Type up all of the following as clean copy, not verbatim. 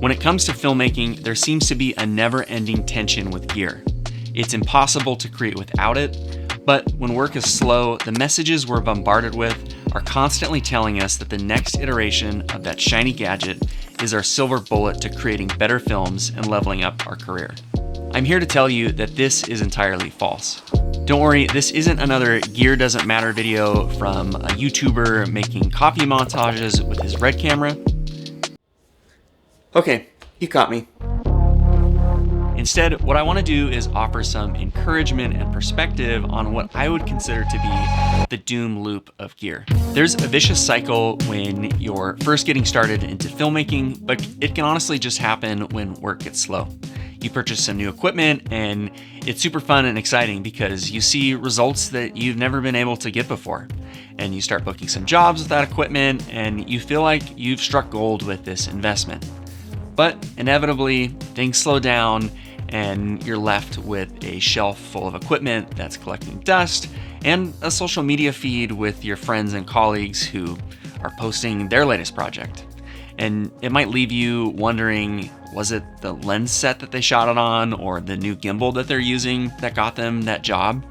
When it comes to filmmaking, there seems to be a never-ending tension with gear. It's impossible to create without it, but when work is slow, the messages we're bombarded with are constantly telling us that the next iteration of that shiny gadget is our silver bullet to creating better films and leveling up our career. I'm here to tell you that this is entirely false. Don't worry, this isn't another gear doesn't matter video from a YouTuber making coffee montages with his Red camera. Okay, you caught me. Instead, what I want to do is offer some encouragement and perspective on what I would consider to be the doom loop of gear. There's a vicious cycle when you're first getting started into filmmaking, but it can honestly just happen when work gets slow. You purchase some new equipment and it's super fun and exciting because you see results that you've never been able to get before. And you start booking some jobs with that equipment and you feel like you've struck gold with this investment. But inevitably, things slow down and you're left with a shelf full of equipment that's collecting dust and a social media feed with your friends and colleagues who are posting their latest project. And it might leave you wondering, was it the lens set that they shot it on or the new gimbal that they're using that got them that job?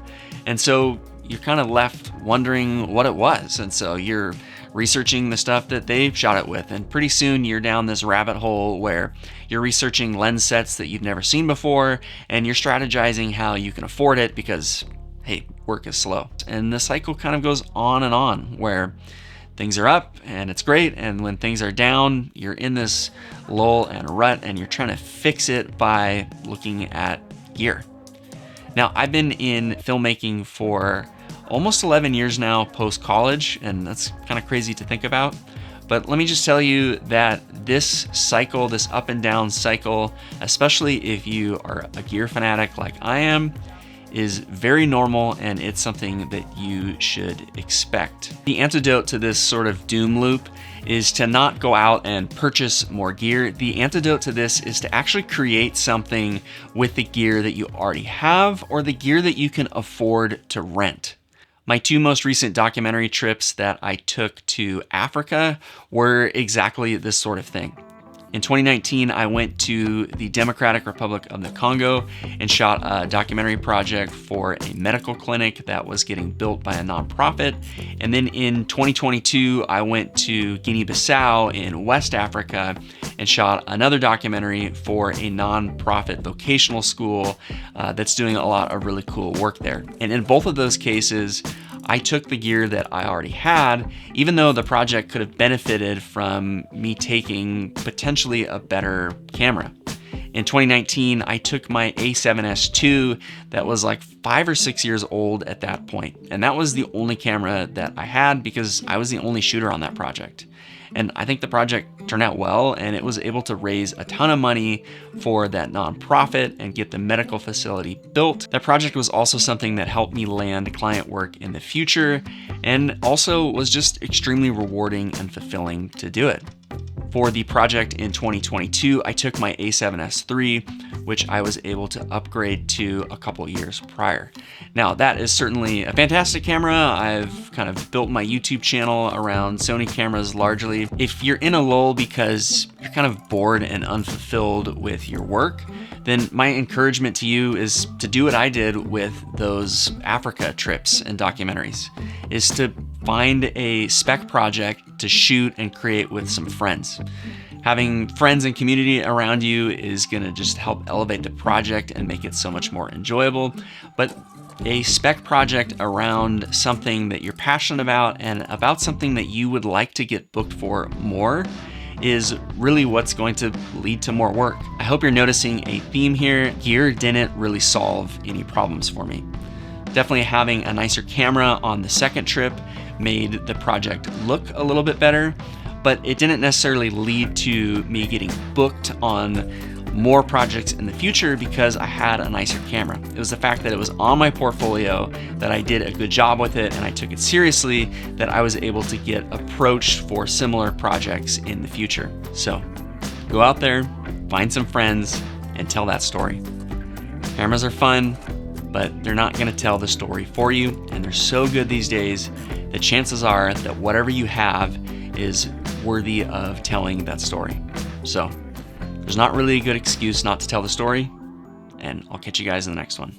And so you're kind of left wondering what it was. And so you're researching the stuff that they shot it with. And pretty soon you're down this rabbit hole where you're researching lens sets that you've never seen before, and you're strategizing how you can afford it because, hey, work is slow. And the cycle kind of goes on and on where things are up and it's great, and when things are down, you're in this lull and rut and you're trying to fix it by looking at gear. Now, I've been in filmmaking for almost 11 years now post-college, and that's kind of crazy to think about. But let me just tell you that this cycle, this up and down cycle, especially if you are a gear fanatic like I am, is very normal, and it's something that you should expect. The antidote to this sort of doom loop is to not go out and purchase more gear. The antidote to this is to actually create something with the gear that you already have or the gear that you can afford to rent. My two most recent documentary trips that I took to Africa were exactly this sort of thing. In 2019, I went to the Democratic Republic of the Congo and shot a documentary project for a medical clinic that was getting built by a nonprofit. And then in 2022, I went to Guinea-Bissau in West Africa and shot another documentary for a nonprofit vocational school that's doing a lot of really cool work there. And in both of those cases, I took the gear that I already had, even though the project could have benefited from me taking potentially a better camera. In 2019, I took my A7S II that was like 5 or 6 years old at that point. And that was the only camera that I had because I was the only shooter on that project. And I think the project turned out well, and it was able to raise a ton of money for that nonprofit and get the medical facility built. That project was also something that helped me land client work in the future, and also was just extremely rewarding and fulfilling to do it. For the project in 2022, I took my A7S III, which I was able to upgrade to a couple years prior. Now, that is certainly a fantastic camera. I've kind of built my YouTube channel around Sony cameras largely. If you're in a lull because you're kind of bored and unfulfilled with your work, then my encouragement to you is to do what I did with those Africa trips and documentaries, is to find a spec project to shoot and create with some friends. Having friends and community around you is gonna just help elevate the project and make it so much more enjoyable. But a spec project around something that you're passionate about and about something that you would like to get booked for more is really what's going to lead to more work. I hope you're noticing a theme here. Gear didn't really solve any problems for me. Definitely having a nicer camera on the second trip made the project look a little bit better, but it didn't necessarily lead to me getting booked on more projects in the future because I had a nicer camera. It was the fact that it was on my portfolio, that I did a good job with it, and I took it seriously, that I was able to get approached for similar projects in the future. So go out there, find some friends, and tell that story. Cameras are fun, but they're not gonna tell the story for you, and they're so good these days that chances are that whatever you have is worthy of telling that story. So There's not really a good excuse not to tell the story, and I'll catch you guys in the next one.